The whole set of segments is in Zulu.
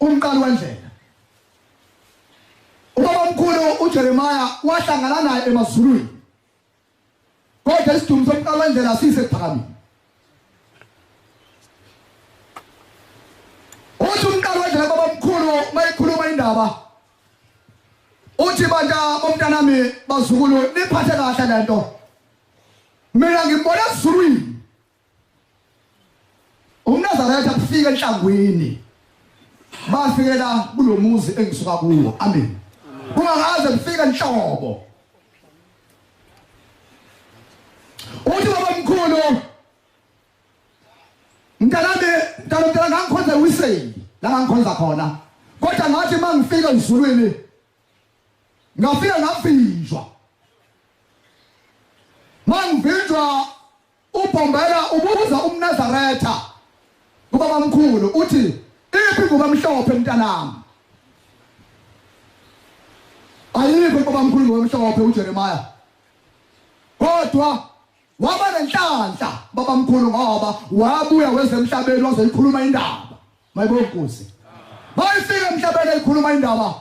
umqali wendlela. Ubaba omkhulu uJeremiah wahlangana naye emazulwini. Kodwa isidumbu somqali wendlela sisekuphakameni. Uthi umqali wendlela baba omkhulu mayikhuluma indaba. Uthi banta bomntanami bazukulu niphathe kahle lento. Mina ngimbona esizulwini. UNazaretha kufika enhlangwini. Bafikela kulomuzi engisuka kuwo. Amen. Kungakaze kufika enhlobo. Uthi baba omkhulu mntanami ngangikhonza uwiseli la ngangikhonza khona. Kodwa ngathi mangifika ezulwini ngafika ngavinjwa. Mangivinjwa ubhombela ubuza umNazaretha ubaba omkhulu uthi iphi ngoba mhlophe mntanami. Ayikho ubaba omkhulu ngoba mhlophe uJeremiah. Kodwa waba nenhlanhla baba omkhulu ngoba wabuya wezemhlabeni wazoyikhuluma indaba. Mayibonke Nkosi. Bayifika emhlabeni eyikhuluma indaba.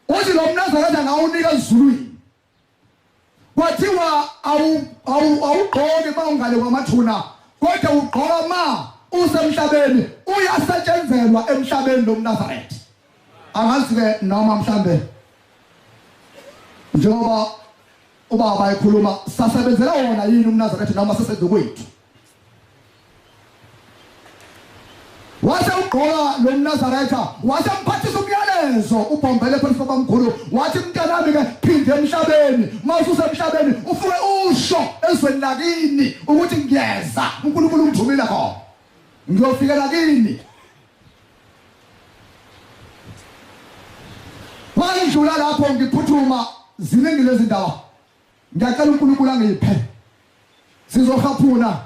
Uthi lo mNazaretha ngawunika ezulwini. Kwathiwa awugqoki mawungale kwamathuna kodwa ugqoka ma usemhlabeni uyasetshenzelwa emhlabeni lo mNazaretha. Angazi ke noma mhlambe njengoba ubaba ekhuluma sasebenzela wona yini umNazaretha noma sesenze kwethu. Wase ugqoka lo mNazaretha wase mphathisa umyalezo ubhombele phansi baba omkhulu wathi mntanami ke phinde emhlabeni mawususe emhlabeni ufuke usho ezweni lakini ukuthi ngiyeza uNkulunkulu ungithumile khona ngiyofikela kini. Mangidlula lapho ngiphuthuma ziningi lezi ndaba ngiyacela uNkulunkulu angiphe sizohaphuna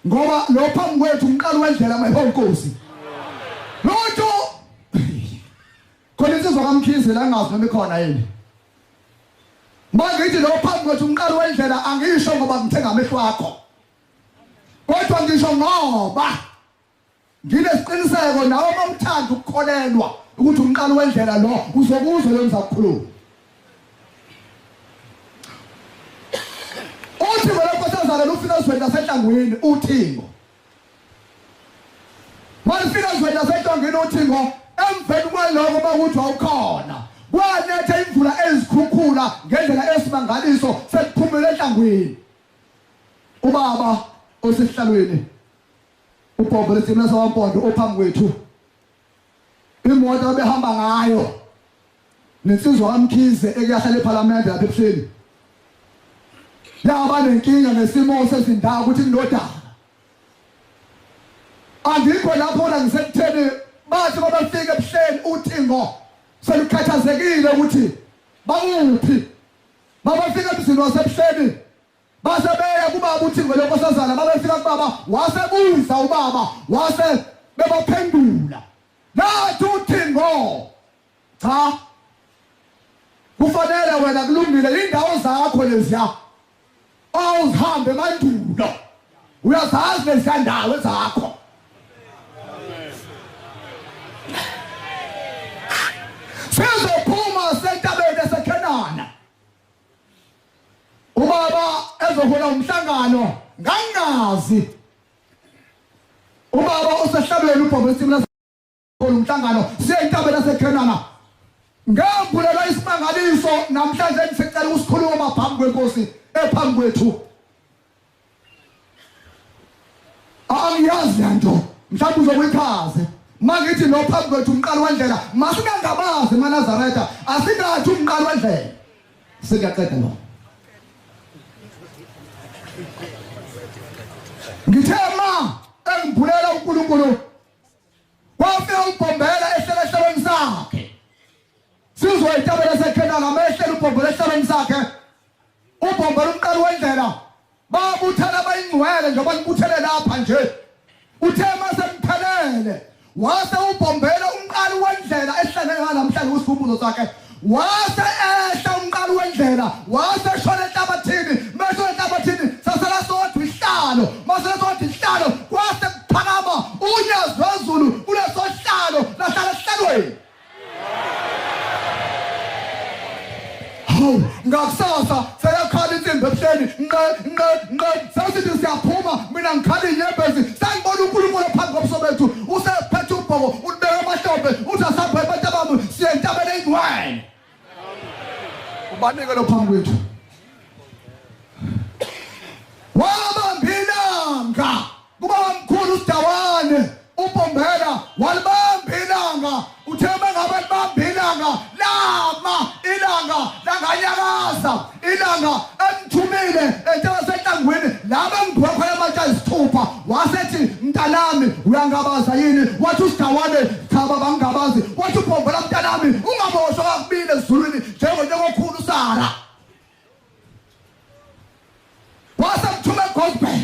ngoba lo phambi kwethu umqali wendlela mayibonke Nkosi. Lotho khona insizwa kaMkhize la ngazi noma ikhona yini. Mangithi lo phambi kwethu umqali wendlela angisho ngoba ngithenga amehlo akho. Kodwa ngisho ngoba nginesiqiniseko nawe mamthanda ukukholelwa ukuthi umqali wendlela lo uzokuzwa lo ngizakukhuluma. Uthi wena nkosazana ufika ezweni lasenhlangwini uThingo. Malifika ezweni lasenhlangwini uThingo emveni kwaloko bakuthi awukhona. Kwanetha imvula ezikhukhula ngendlela esimangaliso sekuphumela enhlangwini. Ubaba osesihlalweni ubhombo lesimela sawampondo ophambi kwethu. Imoto abehamba ngayo nensizwa kaMkhize ekuyahlala eParliament lapha ebuhleni. Yaba nenkinga nesimo sezindawo ukuthi indodana. Angikho lapho la ngisekutheni bathi ngoba bafika ebuhleni uThingo selukhathazekile ukuthi bakuphi. Babafika emzini wasebuhleni basebeya kubaba uThingo lenkosazana babefika kubaba wasebuza ubaba wase bebaphendula. Nathi uThingo cha kufanele wena kulungile indawo zakho leziya awuhambe mandulo uyazazi lezindawo zakho. Sizophuma sentabeni eseKhenana ubaba ezohola umhlangano ngangazi ubaba osehlalweni ubhombe isimela umhlangano siyentabeni eseKhenana ngambulela isimangaliso namhlanje ngisecela ukusikhuluma phambi kweNkosi ephambi kwethu. Angiyazi nto mhlawumbe uzokuyikhaze mangithi lo phambi kwethu umqali wendlela masingangabazi eNazaretha asinathi umqali wendlela singaqeda lo. Ngithema engibhulela uNkulunkulu wafika ubhombela ehlelweni sakhe sizoyitabela eseKhenana mehlele ubhombela ehlelweni sakhe ubhombela umqali wendlela babuthela bayingcwele njengoba nibuthele lapha nje. Uthe masemphelele wase ubhombela umqali wendlela ehlangene namhlanje usikhumbuzo sakhe wase ehla umqali wendlela wase shona enhlabathini mesho enhlabathini sasala sodwa isihlalo masela sodwa isihlalo kwase kuphakama unyazi wezulu kuleso sihlalo ngiyaphuma mina ngikhali inyembezi sangibona uNkulunkulu phambi kobuso bethu usephethe ubhoko ulibeka amahlombe uthi asaphe abantu bami siye entabeni eyingwane ubanike lo phambi kwethu wabambilanga kuba mkhulu uSidawane uBombela walibambilanga uthemba ngabantu bambilanga lama ilanga langanyakaza ilanga emthumile enhlangoweni laba ngibuka khona manje isithupha wasethi mntanami uyangabaza yini wathi uSidawane thaba bangabazi wathi uBombela mntanami ungaboshwa kakubili ezulwini njengokhulu Sara wasemthuma eGospel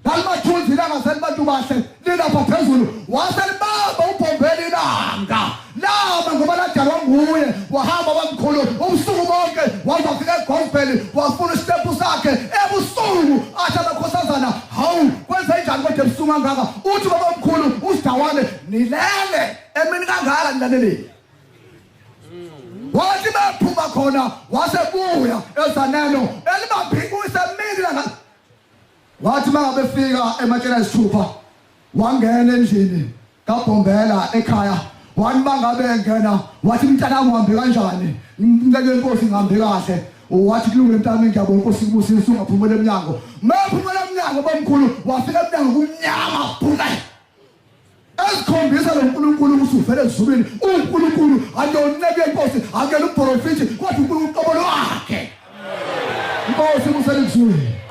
lalimathunzi ilanga selibantu bahle lilapha phezulu waselibamba uBombela ilanga lama ngoba ladalwa nguye wahamba wamkhulu ubusuku bonke wazafika eGospel wafuna isitepu sakhe ebusuku athi abakhosazana hawu kwenze njani kodwa ebusuku kangaka uthi baba mkhulu uSidawane nilele emini kangaka nilaleleni wathi baphuma khona wasebuya eZaneno elibambikuse emini langa wathi mangabefika ematshela isithupha wangena endlini kaBombela ekhaya wathi mangabe engena wathi mntanami uhambe kanjani ngicela inkosi ngihambe kahle wathi kulungile mntana ngiyabona inkosi kubusisa ungaphumela eminyango maphumela eminyango bomkhulu wafika eminyango kumnyama bhuka esikhombisa lo nkulunkulu usuvele ezulwini uNkulunkulu ayoneke inkosi akela uprofeti kodwa uNkulunkulu qobolo wakhe inkosi muselizweni